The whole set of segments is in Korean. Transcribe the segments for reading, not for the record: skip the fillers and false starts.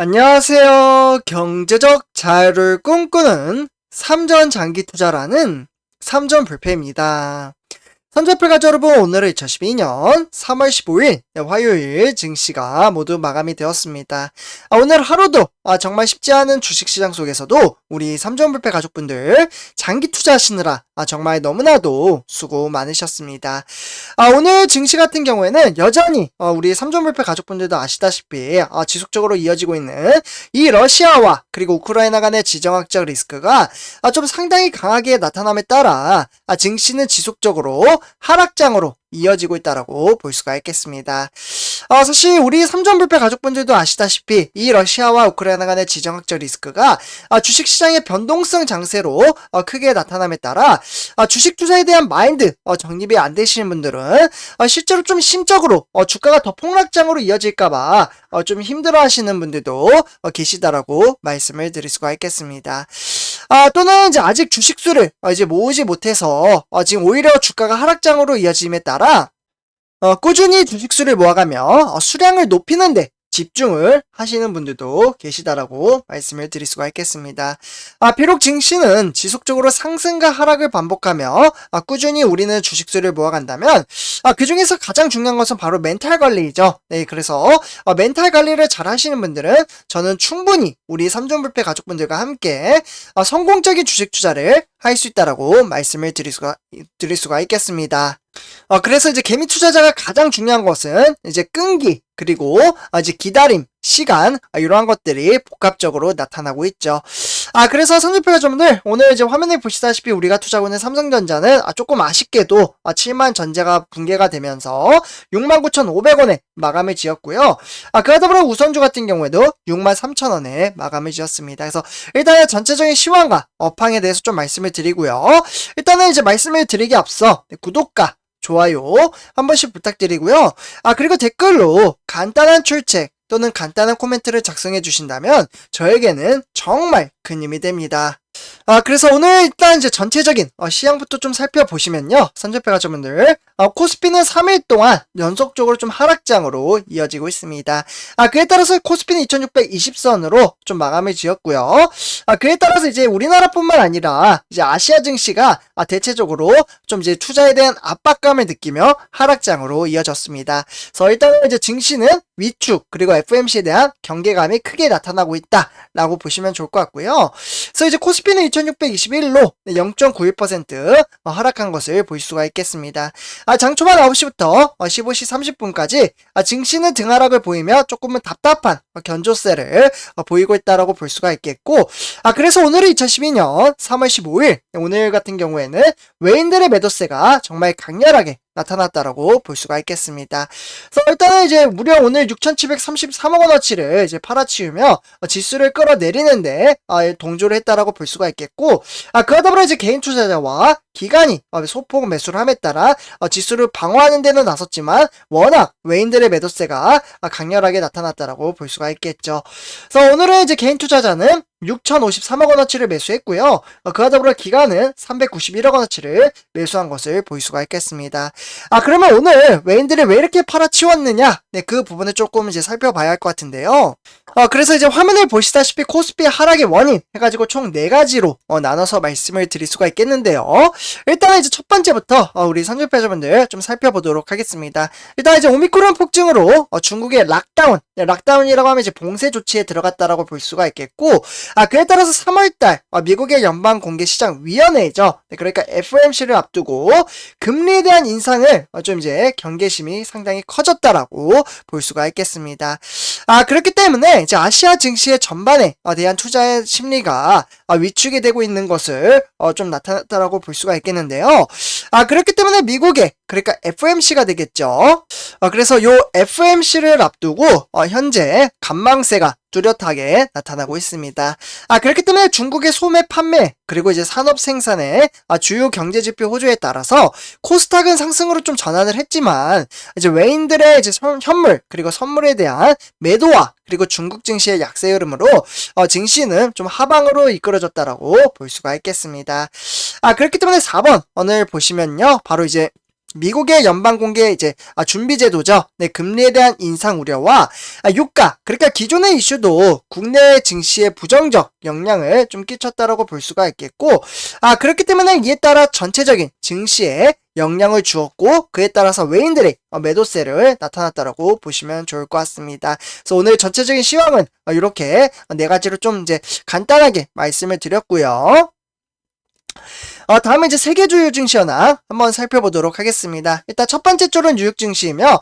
안녕하세요. 경제적 자유를 꿈꾸는 삼전 장기 투자라는 삼전 불패입니다. 선전풀 가족 여러분, 오늘은 2012년 3월 15일 화요일 증시가 모두 마감이 되었습니다. 오늘 하루도 정말 쉽지 않은 주식시장 속에서도 우리 삼전불패 가족분들 장기 투자하시느라 정말 너무나도 수고 많으셨습니다. 오늘 증시 같은 경우에는 여전히 우리 삼전불패 가족분들도 아시다시피 지속적으로 이어지고 있는 이 러시아와 그리고 우크라이나 간의 지정학적 리스크가 좀 상당히 강하게 나타남에 따라 증시는 지속적으로 하락장으로 이어지고 있다라고 볼 수가 있겠습니다. 사실 우리 삼전불패 가족분들도 아시다시피 이 러시아와 우크라이나 간의 지정학적 리스크가 주식시장의 변동성 장세로 크게 나타남에 따라 주식 투자에 대한 마인드 정립이 안 되시는 분들은 실제로 좀 심적으로 주가가 더 폭락장으로 이어질까봐 좀 힘들어 하시는 분들도 계시다라고 말씀을 드릴 수가 있겠습니다. 또는 이제 아직 주식수를 이제 모으지 못해서 지금 오히려 주가가 하락장으로 이어짐에 따라 꾸준히 주식수를 모아가며 수량을 높이는데 집중을 하시는 분들도 계시다라고 말씀을 드릴 수가 있겠습니다. 비록 증시는 지속적으로 상승과 하락을 반복하며 꾸준히 우리는 주식수를 모아간다면 그 중에서 가장 중요한 것은 바로 멘탈 관리이죠. 네, 그래서 멘탈 관리를 잘 하시는 분들은 저는 충분히 우리 삼전불패 가족분들과 함께 성공적인 주식 투자를 할 수 있다라고 말씀을 드릴 수가 있겠습니다. 그래서 이제 개미 투자자가 가장 중요한 것은 이제 끈기, 그리고 이제 기다림, 시간, 이러한 것들이 복합적으로 나타나고 있죠. 그래서 삼전불패 가족분들, 오늘 이제 화면에 보시다시피 우리가 투자하고 있는 삼성전자는 조금 아쉽게도 7만 전제가 붕괴가 되면서 69,500원에 마감을 지었고요. 그와 더불어 우선주 같은 경우에도 63,000원에 마감을 지었습니다. 그래서 일단은 전체적인 시황과 업황에 대해서 좀 말씀을 드리고요. 일단은 이제 말씀을 드리기 앞서 구독과 좋아요 한 번씩 부탁드리고요. 그리고 댓글로 간단한 출첵 또는 간단한 코멘트를 작성해 주신다면 저에게는 정말 큰 힘이 됩니다. 그래서 오늘 일단 이제 전체적인 시향부터 좀 살펴보시면요. 삼전불패 가족분들, 코스피는 3일 동안 연속적으로 좀 하락장으로 이어지고 있습니다. 그에 따라서 코스피는 2620선으로 좀 마감을 지었고요. 그에 따라서 이제 우리나라뿐만 아니라 이제 아시아 증시가 대체적으로 좀 이제 투자에 대한 압박감을 느끼며 하락장으로 이어졌습니다. 그래서 일단 이제 증시는 위축 그리고 FOMC에 대한 경계감이 크게 나타나고 있다라고 보시면 좋을 것 같고요. 그래서 이제 코스피는 2621로 0.91% 하락한 것을 볼 수가 있겠습니다. 장 초반 9시부터 15시 30분까지 증시는 등하락을 보이며 조금은 답답한 견조세를 보이고 있다라고 볼 수가 있겠고, 그래서 오늘은 2012년 3월 15일 오늘 같은 경우에는 외인들의 매도세가 정말 강렬하게 나타났다라고 볼 수가 있겠습니다. 그래서 일단은 이제 무려 오늘 6,733억 원어치를 이제 팔아치우며 지수를 끌어내리는데 동조를 했다라고 볼 수가 있겠고, 그와 더불어 이제 개인 투자자와 기관이 소폭 매수를 함에 따라 지수를 방어하는 데는 나섰지만 워낙 외인들의 매도세가 강렬하게 나타났다라고 볼 수가 있겠죠. 그래서 오늘은 이제 개인 투자자는 6,053억 원어치를 매수했고요. 그와 더불어 기관은 391억 원어치를 매수한 것을 볼 수가 있겠습니다. 그러면 오늘 외인들이 왜 이렇게 팔아치웠느냐? 네, 그 부분을 조금 이제 살펴봐야 할 것 같은데요. 그래서 이제 화면을 보시다시피 코스피 하락의 원인 해가지고 총 4가지로 나눠서 말씀을 드릴 수가 있겠는데요. 일단은 이제 첫 번째부터 우리 삼전패자분들 좀 살펴보도록 하겠습니다. 일단 이제 오미크론 폭증으로 중국의 락다운이라고 하면 이제 봉쇄 조치에 들어갔다라고 볼 수가 있겠고, 그에 따라서 3월달 미국의 연방공개시장위원회죠. 네, 그러니까 FOMC를 앞두고 금리에 대한 인상을 좀 이제 경계심이 상당히 커졌다라고 볼 수가 있겠습니다. 그렇기 때문에 이제 아시아 증시의 전반에 대한 투자의 심리가 위축이 되고 있는 것을 좀 나타났다라고 볼 수가 있겠는데요. 그렇기 때문에 미국의, 그러니까 FOMC가 되겠죠. 그래서 요 FOMC를 앞두고 현재 관망세가 뚜렷하게 나타나고 있습니다. 그렇기 때문에 중국의 소매 판매 그리고 이제 산업 생산의 주요 경제 지표 호조에 따라서 코스닥은 상승으로 좀 전환을 했지만 이제 외인들의 이제 현물 그리고 선물에 대한 매도와 그리고 중국 증시의 약세 흐름으로 증시는 좀 하방으로 이끌어졌다라고 볼 수가 있겠습니다. 그렇기 때문에 4번 오늘 보시면요, 바로 이제 미국의 연방공개 준비제도죠. 네, 금리에 대한 인상 우려와 유가, 그러니까 기존의 이슈도 국내 증시에 부정적 영향을 좀 끼쳤다라고 볼 수가 있겠고, 그렇기 때문에 이에 따라 전체적인 증시에 영향을 주었고, 그에 따라서 외인들의 매도세를 나타났다라고 보시면 좋을 것 같습니다. 그래서 오늘 전체적인 시황은 이렇게 네 가지로 좀 간단하게 말씀을 드렸고요. 다음에 세계 주요 증시 현황 한번 살펴보도록 하겠습니다. 일단 첫 번째 쪽은 뉴욕 증시이며,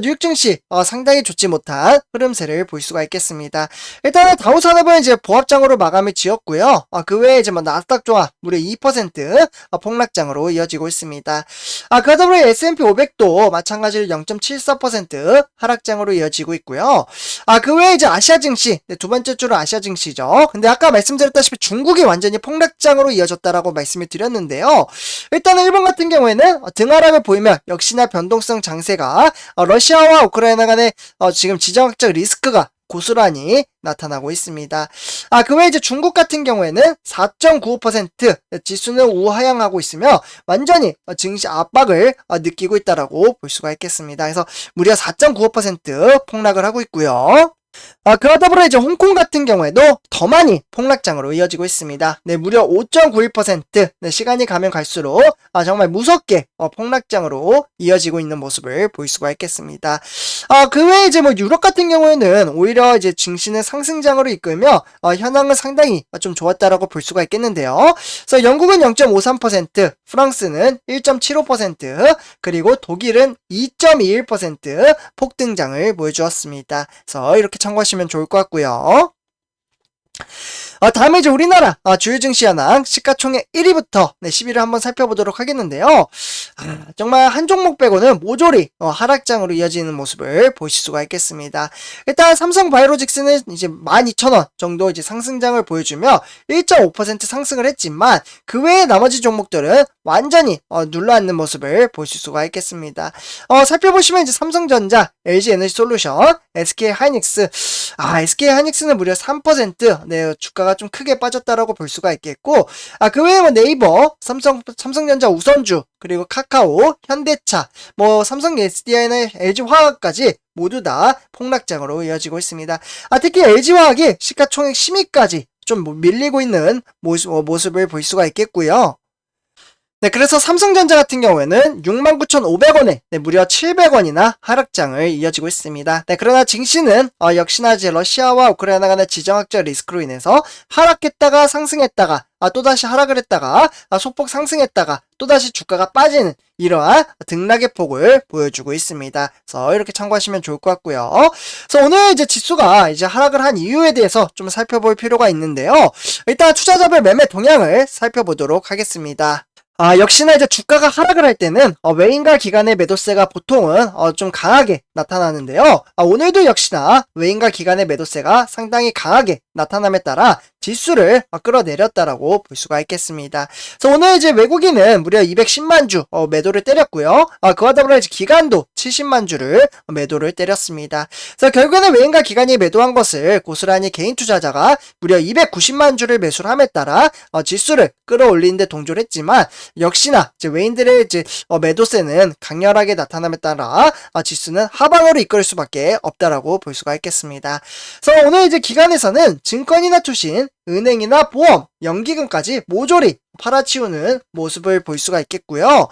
뉴욕 증시 상당히 좋지 못한 흐름세를 볼 수가 있겠습니다. 일단은 다우산업은 보합장으로 마감을 지었고요. 그 외에 나스닥 종합 무려 2% 폭락장으로 이어지고 있습니다. 그와 더불어 S&P 500도 마찬가지로 0.74% 하락장으로 이어지고 있고요. 그 외에 아시아 증시, 두 번째 쪽은 아시아 증시죠. 근데 아까 말씀드렸다시피 중국이 완전히 폭락장으로 이어졌다라고 말씀을 드렸는데요. 일단은 일본 같은 경우에는 등하락을 보이면 역시나 변동성 장세가 러시아와 우크라이나 간의 지금 지정학적 리스크가 고스란히 나타나고 있습니다. 그 외에 중국 같은 경우에는 4.95% 지수는 우하향하고 있으며 완전히 증시 압박을 느끼고 있다라고 볼 수가 있겠습니다. 그래서 무려 4.95% 폭락을 하고 있고요. 그와 더불어 홍콩 같은 경우에도 더 많이 폭락장으로 이어지고 있습니다. 네, 무려 5.91%. 네, 시간이 가면 갈수록 정말 무섭게 폭락장으로 이어지고 있는 모습을 볼 수가 있겠습니다. 그 외에 유럽 같은 경우에는 오히려 증시는 상승장으로 이끌며 현황은 상당히 좀 좋았다라고 볼 수가 있겠는데요. 그래서 영국은 0.53%, 프랑스는 1.75%, 그리고 독일은 2.21% 폭등장을 보여주었습니다. 그래서 이렇게 참고하시면 좋을 것 같고요. 다음에 우리나라 주요 증시 현황 시가총액 1위부터 10위를 한번 살펴보도록 하겠는데요. 정말 한 종목 빼고는 모조리 하락장으로 이어지는 모습을 보실 수가 있겠습니다. 일단 삼성바이오로직스는 12,000원 정도 상승장을 보여주며 1.5% 상승을 했지만 그 외의 나머지 종목들은 완전히 눌러앉는 모습을 보실 수가 있겠습니다. 살펴보시면 삼성전자, LG에너지솔루션, SK하이닉스, SK하이닉스는 무려 3% 네, 주가가 좀 크게 빠졌다라고 볼 수가 있겠고, 그 외에 네이버, 삼성전자 우선주, 그리고 카카오, 현대차, 삼성 SDI나 LG화학까지 모두 다 폭락장으로 이어지고 있습니다. 특히 LG화학이 시가총액 심의까지 좀 밀리고 있는 모습을 볼 수가 있겠고요. 네, 그래서 삼성전자 같은 경우에는 69,500원에 무려 700원이나 하락장을 이어지고 있습니다. 네, 그러나 증시는 역시나 러시아와 우크라이나 간의 지정학적 리스크로 인해서 하락했다가 상승했다가 또다시 하락을 했다가 소폭 상승했다가 또다시 주가가 빠지는 이러한 등락의 폭을 보여주고 있습니다. 그래서 이렇게 참고하시면 좋을 것 같고요. 그래서 오늘 지수가 하락을 한 이유에 대해서 좀 살펴볼 필요가 있는데요. 일단 투자자별 매매 동향을 살펴보도록 하겠습니다. 역시나 주가가 하락을 할 때는 외인과 기관의 매도세가 보통은 좀 강하게 나타나는데요. 오늘도 역시나 외인과 기관의 매도세가 상당히 강하게 나타남에 따라 지수를 끌어내렸다라고 볼 수가 있겠습니다. 그래서 오늘 외국인은 무려 210만 주 매도를 때렸고요. 그와 더불어 기관도 70만 주를 매도를 때렸습니다. 그래서 결국에는 외인과 기관이 매도한 것을 고스란히 개인 투자자가 무려 290만 주를 매수를 함에 따라 지수를 끌어올리는 데 동조를 했지만, 역시나 외인들의 매도세는 강렬하게 나타남에 따라 지수는 하방으로 이끌 수밖에 없다라고 볼 수가 있겠습니다. 그래서 오늘 기관에서는 증권이나 투신, 은행이나 보험, 연기금까지 모조리 팔아치우는 모습을 볼 수가 있겠고요.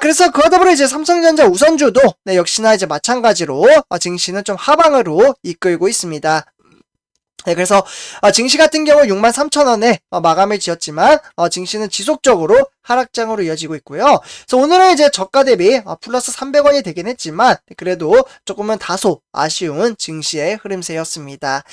그래서 그와 더불어 삼성전자 우선주도 역시나 마찬가지로 증시는 좀 하방으로 이끌고 있습니다. 네, 그래서 증시 같은 경우 63,000원에 마감을 지었지만 증시는 지속적으로 하락장으로 이어지고 있고요. 그래서 오늘은 저가 대비 플러스 300원이 되긴 했지만 그래도 조금은 다소 아쉬운 증시의 흐름세였습니다.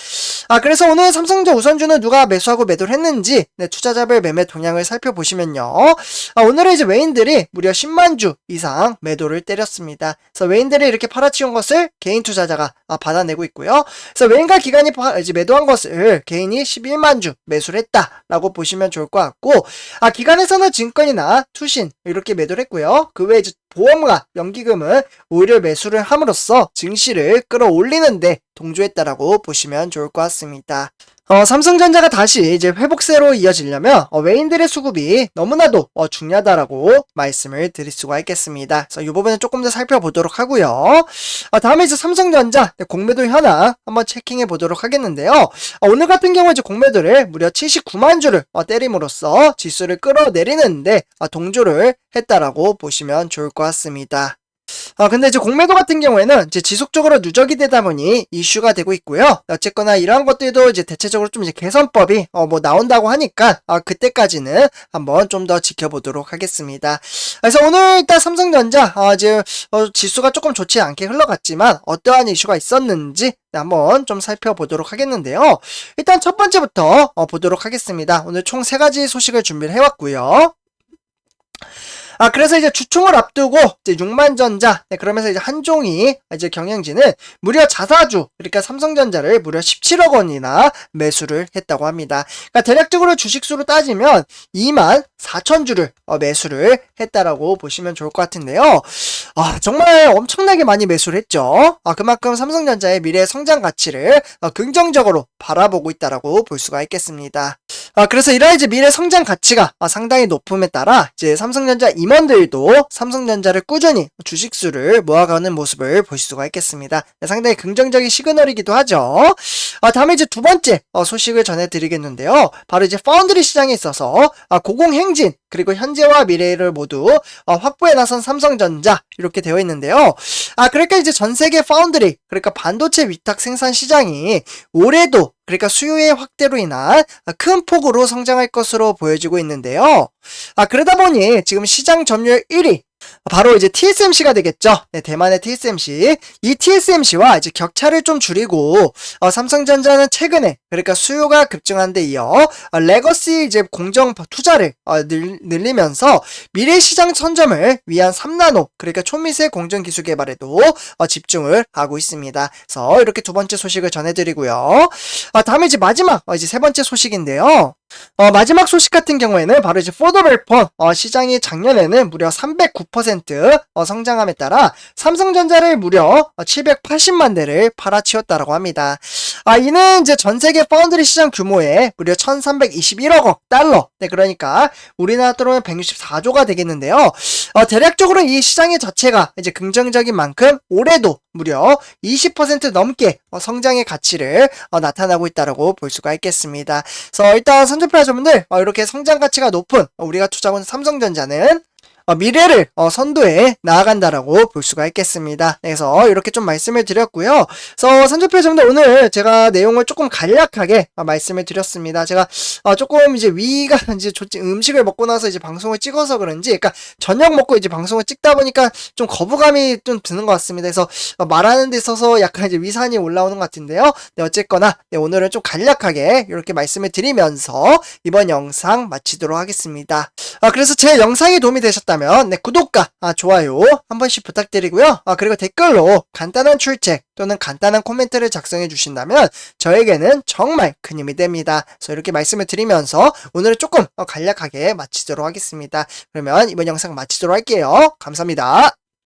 그래서 오늘 삼성전자 우선주는 누가 매수하고 매도를 했는지 투자자별 매매 동향을 살펴보시면요. 오늘은 외인들이 무려 10만 주 이상 매도를 때렸습니다. 그래서 외인들이 이렇게 팔아치운 것을 개인 투자자가 받아내고 있고요. 그래서 외인과 기관이 매도한 것을 개인이 11만 주 매수를 했다라고 보시면 좋을 것 같고, 기관에서는 증권이나 투신 이렇게 매도를 했고요. 그 외에 보험과 연기금은 오히려 매수를 함으로써 증시를 끌어올리는데 동조했다라고 보시면 좋을 것 같습니다. 삼성전자가 다시 이제 회복세로 이어지려면 외인들의 수급이 너무나도 중요하다라고 말씀을 드릴 수가 있겠습니다. 그래서 이 부분은 조금 더 살펴보도록 하고요. 다음에 이제 삼성전자 공매도 현황 한번 체킹해 보도록 하겠는데요. 오늘 같은 경우 이제 공매도를 무려 79만 주를 때림으로써 지수를 끌어내리는데 동조를 했다라고 보시면 좋을 것 같습니다. 근데 이제 공매도 같은 경우에는 이제 지속적으로 누적이 되다 보니 이슈가 되고 있고요. 어쨌거나 이러한 것들도 이제 대체적으로 좀 이제 개선법이 뭐 나온다고 하니까 그때까지는 한번 좀 더 지켜보도록 하겠습니다. 그래서 오늘 일단 삼성전자 이제 지수가 조금 좋지 않게 흘러갔지만 어떠한 이슈가 있었는지 한번 좀 살펴보도록 하겠는데요. 일단 첫 번째부터 보도록 하겠습니다. 오늘 총 3가지 소식을 준비를 해왔고요. 그래서 이제 주총을 앞두고 이제 6만전자 그러면서 이제 한종이 이제 경영진은 무려 자사주 그러니까 삼성전자를 무려 17억 원이나 매수를 했다고 합니다. 그러니까 대략적으로 주식수로 따지면 2만 4천 주를 매수를 했다라고 보시면 좋을 것 같은데요. 정말 엄청나게 많이 매수를 했죠. 그만큼 삼성전자의 미래 성장 가치를 긍정적으로 바라보고 있다라고 볼 수가 있겠습니다. 그래서 이러한 이제 미래 성장 가치가 상당히 높음에 따라 이제 삼성전자 임원들도 삼성전자를 꾸준히 주식수를 모아가는 모습을 볼 수가 있겠습니다. 상당히 긍정적인 시그널이기도 하죠. 다음에 이제 두 번째 소식을 전해드리겠는데요. 바로 이제 파운드리 시장에 있어서 고공행진 그리고 현재와 미래를 모두 확보해 나선 삼성전자 이렇게 되어 있는데요. 그러니까 이제 전 세계 파운드리 그러니까 반도체 위탁 생산 시장이 올해도 그러니까 수요의 확대로 인한 큰 폭으로 성장할 것으로 보여지고 있는데요. 그러다 보니 지금 시장 점유율 1위 바로 이제 TSMC가 되겠죠. 대만의 TSMC. 이 TSMC와 이제 격차를 좀 줄이고 삼성전자는 최근에 그러니까 수요가 급증한 데 이어 레거시 이제 공정 투자를 늘리면서 미래 시장 선점을 위한 3나노 그러니까 초미세 공정 기술 개발에도 집중을 하고 있습니다. 그래서 이렇게 두 번째 소식을 전해드리고요. 다음에 이제 마지막 이제 세 번째 소식인데요. 마지막 소식 같은 경우에는 바로 이제 포더벨폰 시장이 작년에는 무려 309% 성장함에 따라 삼성전자를 무려 780만 대를 팔아치웠다라고 합니다. 이는 이제 전 세계 파운드리 시장 규모의 무려 1321억 달러. 그러니까 우리나라 돈으로 164조가 되겠는데요. 대략적으로 이 시장의 자체가 이제 긍정적인 만큼 올해도 무려 20% 넘게 성장의 가치를 나타나고 있다고 볼 수가 있겠습니다. 그래서 일단 선전표자분들 이렇게 성장 가치가 높은 우리가 투자하는 삼성전자는 미래를 선도해 나아간다라고 볼 수가 있겠습니다. 그래서 이렇게 좀 말씀을 드렸고요. 그래서 선전표자분들 오늘 제가 내용을 조금 간략하게 말씀을 드렸습니다. 제가 조금 이제 위가 이제 음식을 먹고 나서 이제 방송을 찍어서 그런지, 그러니까 저녁 먹고 이제 방송을 찍다 보니까 좀 거부감이 좀 드는 것 같습니다. 그래서 말하는 데 있어서 약간 이제 위산이 올라오는 것 같은데요. 어쨌거나 오늘은 좀 간략하게 이렇게 말씀을 드리면서 이번 영상 마치도록 하겠습니다. 그래서 제 영상이 도움이 되셨다면 구독과 좋아요 한 번씩 부탁드리고요. 그리고 댓글로 간단한 출첵 또는 간단한 코멘트를 작성해 주신다면 저에게는 정말 큰 힘이 됩니다. 그래서 이렇게 말씀을 드리면서 오늘은 조금 간략하게 마치도록 하겠습니다. 그러면 이번 영상 마치도록 할게요. 감사합니다.